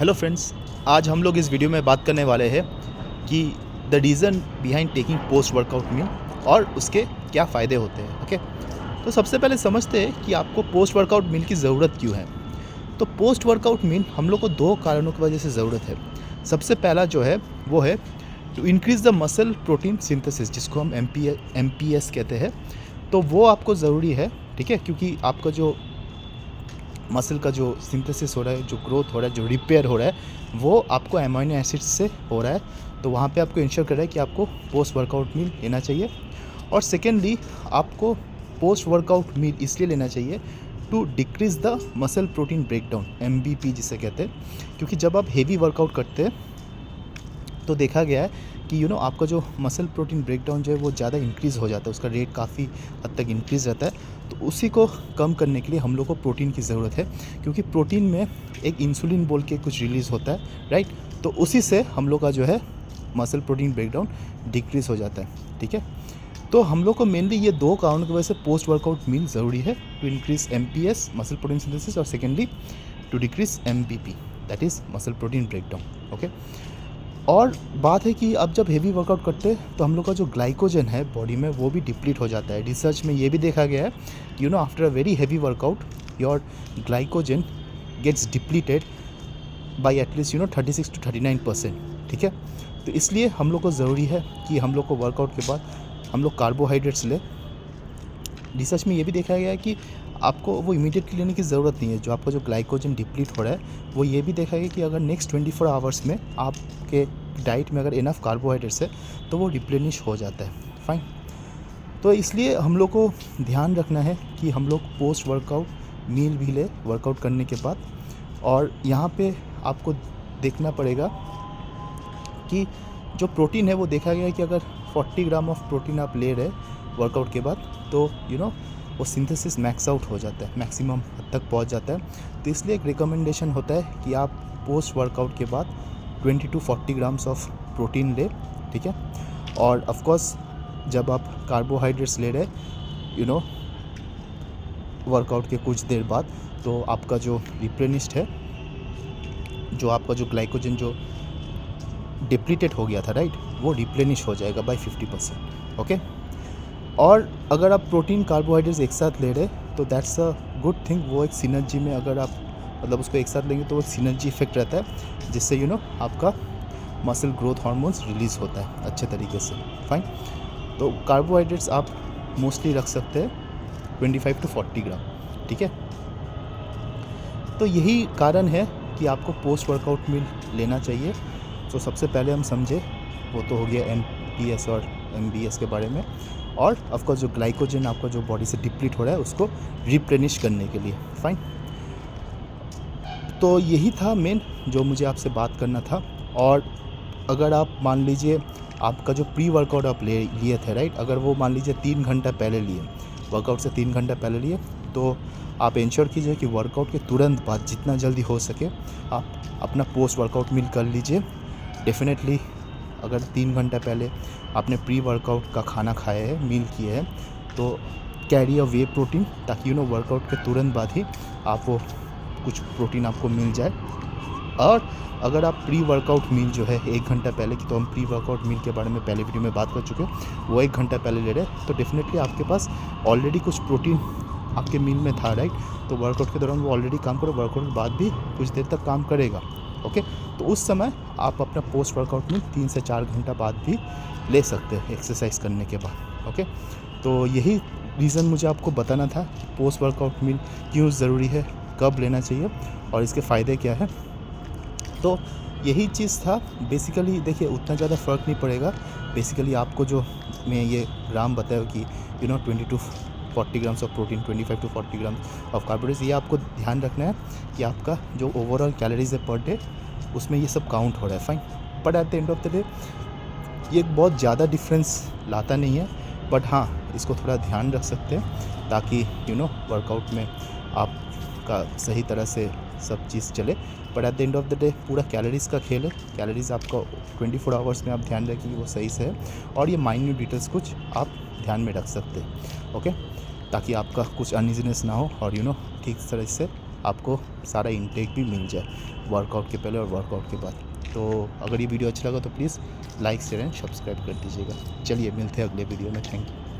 Hello friends, आज हम लोग इस वीडियो में बात करने वाले हैं कि the reason behind taking post workout meal और उसके क्या फ़ायदे होते हैं। ओके, तो सबसे पहले समझते हैं कि आपको पोस्ट वर्कआउट मील की ज़रूरत क्यों है। तो पोस्ट वर्कआउट मील हम लोग को दो कारणों की वजह से ज़रूरत है। सबसे पहला जो है वो है to increase the muscle protein synthesis, जिसको हम एम पी एस कहते हैं। तो वो आपको ज़रूरी है, ठीक है, क्योंकि आपका जो मसल का जो सिंथेसिस हो रहा है, जो ग्रोथ हो रहा है, जो रिपेयर हो रहा है, वो आपको अमीनो एसिड्स से हो रहा है। तो वहाँ पे आपको इंश्योर कर रहा है कि आपको पोस्ट वर्कआउट मील लेना चाहिए। और सेकेंडली, आपको पोस्ट वर्कआउट मील इसलिए लेना चाहिए to decrease the muscle protein breakdown, MBP जिसे कहते हैं। क्योंकि जब आप हेवी वर्कआउट करते हैं तो देखा गया है कि आपका जो मसल प्रोटीन ब्रेकडाउन जो है वो ज़्यादा इंक्रीज़ हो जाता है, उसका रेट काफ़ी हद तक इंक्रीज़ रहता है। तो उसी को कम करने के लिए हम लोग को प्रोटीन की ज़रूरत है, क्योंकि प्रोटीन में एक इंसुलिन बोल के कुछ रिलीज़ होता है, राइट। तो उसी से हम लोग का जो है मसल प्रोटीन ब्रेकडाउन डिक्रीज़ हो जाता है, ठीक है। तो हम लोग को मेनली ये दो कारणों की वजह से पोस्ट वर्कआउट मील ज़रूरी है, to increase MPS muscle protein synthesis, और secondly to decrease MBP, that is muscle protein breakdown. Okay, और बात है कि अब जब हेवी वर्कआउट करते हैं तो हम लोग का जो ग्लाइकोजन है बॉडी में वो भी डिप्लीट हो जाता है। रिसर्च में ये भी देखा गया है कि after a very heavy workout your glycogen gets depleted by at least 36 to 39%, ठीक है। तो इसलिए हम लोग को ज़रूरी है कि हम लोग को वर्कआउट के बाद हम लोग कार्बोहाइड्रेट्स लें। रिसर्च में ये भी देखा गया है कि आपको वो इमीडिएटली लेने की ज़रूरत नहीं है। जो आपका जो ग्लाइकोजन डिप्लीट हो रहा है, वो ये भी देखा गया कि अगर नेक्स्ट 24 आवर्स में आपके डाइट में अगर इनफ कार्बोहाइड्रेट्स है तो वो रिप्लेनिश हो जाता है। फाइन। तो इसलिए हम लोग को ध्यान रखना है कि हम लोग पोस्ट वर्कआउट मील भी लें वर्कआउट करने के बाद। और यहाँ पे आपको देखना पड़ेगा कि जो प्रोटीन है वो देखा गया है कि अगर 40 ग्राम ऑफ प्रोटीन आप ले रहे वर्कआउट के बाद तो वो सिंथेसिस मैक्स आउट हो जाता है, मैक्सिमम हद तक पहुंच जाता है। तो इसलिए एक रिकमेंडेशन होता है कि आप पोस्ट वर्कआउट के बाद 20 to 40 ग्राम्स ऑफ प्रोटीन ले, ठीक है। और ऑफ कोर्स जब आप कार्बोहाइड्रेट्स ले रहे वर्कआउट के कुछ देर बाद, तो आपका जो रिप्लेनिश्ड है, जो आपका जो ग्लाइकोजन जो डिप्लीटेड हो गया था, राइट, वो रिप्लेनिश हो जाएगा बाय 50%। ओके, और अगर आप प्रोटीन कार्बोहाइड्रेट्स एक साथ ले रहे तो दैट्स अ गुड थिंग। वो एक सिनर्जी में अगर आप मतलब उसको एक साथ लेंगे तो वो सिनर्जी इफेक्ट रहता है, जिससे आपका मसल ग्रोथ हार्मोन्स रिलीज़ होता है अच्छे तरीके से। फाइन। तो कार्बोहाइड्रेट्स आप मोस्टली रख सकते हैं 25 to 40 ग्राम, ठीक है। तो यही कारण है कि आपको पोस्ट वर्कआउट मील लेना चाहिए। तो सबसे पहले हम समझे वो तो हो गया MPS और MBS के बारे में, और ऑफकोर्स जो ग्लाइकोजन आपका जो बॉडी से डिप्लीट हो रहा है उसको रिप्लेनिश करने के लिए। फाइन। तो यही था मेन जो मुझे आपसे बात करना था। और अगर आप मान लीजिए आपका जो प्री वर्कआउट आप लिए थे, राइट, अगर वो मान लीजिए 3 घंटा पहले लिए, वर्कआउट से 3 घंटा पहले लिए, तो आप इंश्योर कीजिए कि वर्कआउट के तुरंत बाद जितना जल्दी हो सके आप अपना पोस्ट वर्कआउट मील कर लीजिए। डेफिनेटली अगर 3 घंटा पहले आपने प्री वर्कआउट का खाना खाया है, मील किया है, तो कैरी अ वे प्रोटीन, ताकि वर्कआउट के तुरंत बाद ही आप वो कुछ प्रोटीन आपको मिल जाए। और अगर आप प्री वर्कआउट मील जो है 1 घंटा पहले की, तो हम प्री वर्कआउट मील के बारे में पहले वीडियो में बात कर चुके हैं, वो 1 घंटा पहले ले रहे हैं, तो डेफिनेटली आपके पास ऑलरेडी कुछ प्रोटीन आपके मील में था, राइट। तो वर्कआउट के दौरान वो ऑलरेडी काम करो, वर्कआउट के बाद भी कुछ देर तक काम करेगा। ओके, तो उस समय आप अपना पोस्ट वर्कआउट मील 3 से 4 घंटा बाद भी ले सकते हैं एक्सरसाइज करने के बाद। ओके, तो यही रीज़न मुझे आपको बताना था पोस्ट वर्कआउट मील क्यों ज़रूरी है, कब लेना चाहिए और इसके फ़ायदे क्या है। तो यही चीज़ था बेसिकली। देखिए, उतना ज़्यादा फ़र्क नहीं पड़ेगा। बेसिकली आपको जो मैं ये ग्राम बताया कि 20 to 40 grams of protein, 25 to 40 gram of carbohydrates, ये आपको ध्यान रखना है कि आपका जो ओवरऑल कैलोरीज है पर डे, उसमें ये सब काउंट हो रहा है। Fine. But at the end of the day ये बहुत ज़्यादा डिफरेंस लाता नहीं है, बट हाँ, इसको थोड़ा ध्यान रख सकते हैं ताकि वर्कआउट में आपका सही तरह से सब चीज़ चले। But at the end of the day पूरा कैलोरीज़ का खेल है। कैलोरीज़ आपका 24 आवर्स में आप ध्यान रखिए वो सही से है, और ये माइन्यूट डिटेल्स कुछ आप ध्यान में रख सकते हैं। ओके, ताकि आपका कुछ अनइजीनेस ना हो और ठीक तरह से आपको सारा इनटेक भी मिल जाए वर्कआउट के पहले और वर्कआउट के बाद। तो अगर ये वीडियो अच्छा लगा तो please like share and subscribe कर दीजिएगा। चलिए मिलते हैं अगले वीडियो में। Thank you.